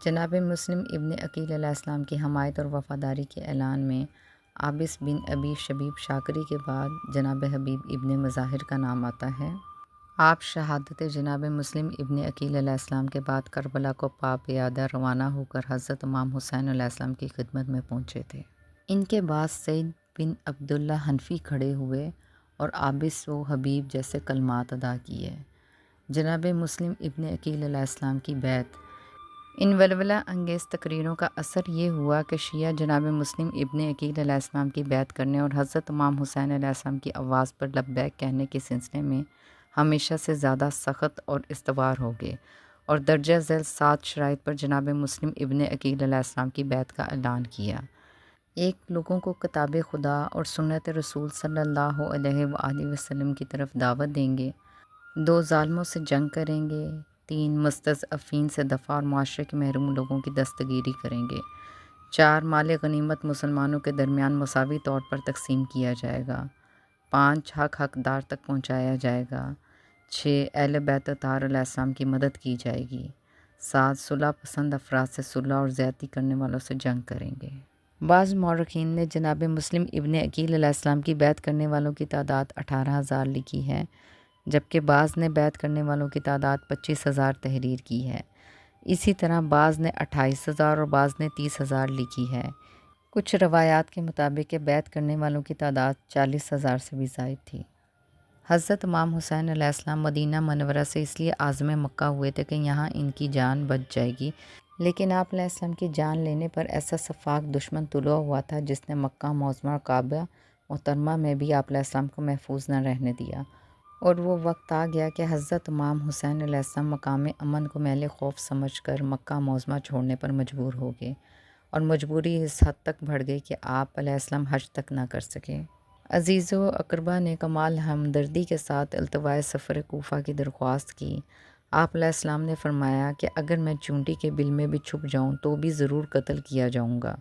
جناب مسلم ابن عقیل علیہ السلام کی حمایت اور وفاداری کے اعلان میں عابس بن ابی شبیب شاکری کے بعد جناب حبیب ابن مظاہر کا نام آتا ہے۔ آپ شہادت جناب مسلم ابن عقیل علیہ السلام کے بعد کربلا کو پیادہ روانہ ہو کر حضرت امام حسین علیہ السلام کی خدمت میں پہنچے تھے۔ ان کے بعد سعید بن عبداللہ حنفی کھڑے ہوئے اور عابس و حبیب جیسے کلمات ادا کیے۔ جناب مسلم ابن عقیل علیہ السلام کی بیعت۔ ان ولولہ انگیز تقریروں کا اثر یہ ہوا کہ شیعہ جناب مسلم ابن عقیل علیہ السلام کی بیعت کرنے اور حضرت امام حسین علیہ السلام کی آواز پر لبیک کہنے کے سلسلے میں ہمیشہ سے زیادہ سخت اور استوار ہو گئے اور درجہ ذیل 7 شرائط پر جناب مسلم ابن عقیل علیہ السلام کی بیعت کا اعلان کیا۔ 1 لوگوں کو کتاب خدا اور سنت رسول صلی اللہ علیہ وآلہ وسلم کی طرف دعوت دیں گے۔ 2 ظالموں سے جنگ کریں گے۔ 3 مستضعفین سے دفاع اور معاشرے کے محروم لوگوں کی دستگیری کریں گے۔ 4 مال غنیمت مسلمانوں کے درمیان مساوی طور پر تقسیم کیا جائے گا۔ 5 حق حقدار تک پہنچایا جائے گا۔ 6 اہل بیت اطہار علیہ السلام کی مدد کی جائے گی۔ 7 صلح پسند افراد سے صلح اور زیادتی کرنے والوں سے جنگ کریں گے۔ بعض مورخین نے جناب مسلم ابن عقیل علیہ السلام کی بیعت کرنے والوں کی تعداد 18,000 لکھی ہے، جبکہ بعض نے بیعت کرنے والوں کی تعداد 25,000 تحریر کی ہے۔ اسی طرح بعض نے 28,000 اور بعض نے 30,000 لکھی ہے۔ کچھ روایات کے مطابق کہ بیعت کرنے والوں کی تعداد 40,000 سے بھی زائد تھی۔ حضرت امام حسین علیہ السلام مدینہ منورہ سے اس لیے عازم مکہ ہوئے تھے کہ یہاں ان کی جان بچ جائے گی، لیکن آپ علیہ السلام کی جان لینے پر ایسا سفاک دشمن طلوع ہوا تھا جس نے مکہ معظمہ اور کعبہ محترمہ میں بھی آپ علیہ السلام کو محفوظ نہ رہنے دیا، اور وہ وقت آ گیا کہ حضرت امام حسین علیہ السلام مقام امن کو محل خوف سمجھ کر مکہ معظمہ چھوڑنے پر مجبور ہو گئے، اور مجبوری اس حد تک بڑھ گئی کہ آپ علیہ السلام حج تک نہ کر سکے۔ عزیز و اقربا نے کمال ہمدردی کے ساتھ التوائے سفر کوفہ کی درخواست کی۔ آپ علیہ السلام نے فرمایا کہ اگر میں چونٹی کے بل میں بھی چھپ جاؤں تو بھی ضرور قتل کیا جاؤں گا،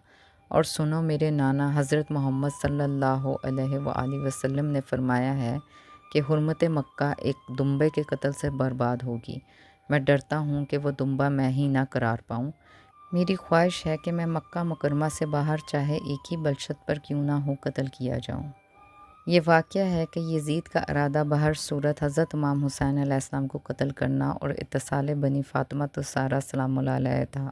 اور سنو میرے نانا حضرت محمد صلی اللہ علیہ وآلہ وسلم نے فرمایا ہے کہ حرمت مکہ ایک دمبے کے قتل سے برباد ہوگی۔ میں ڈرتا ہوں کہ وہ دمبا میں ہی نہ قرار پاؤں۔ میری خواہش ہے کہ میں مکہ مکرمہ سے باہر چاہے ایک ہی بلشت پر کیوں نہ ہو قتل کیا جاؤں۔ یہ واقعہ ہے کہ یزید کا ارادہ بہر صورت حضرت امام حسین علیہ السلام کو قتل کرنا اور اتصال بنی فاطمہ تو سارا سلام اللہ علیہ تھا۔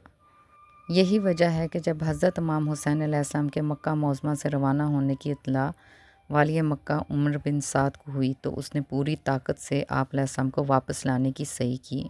یہی وجہ ہے کہ جب حضرت امام حسین علیہ السلام کے مکہ معظمہ سے روانہ ہونے کی اطلاع والی مکہ عمر بن سعد کو ہوئی تو اس نے پوری طاقت سے آپ علیہ السلام کو واپس لانے کی صحیح کی۔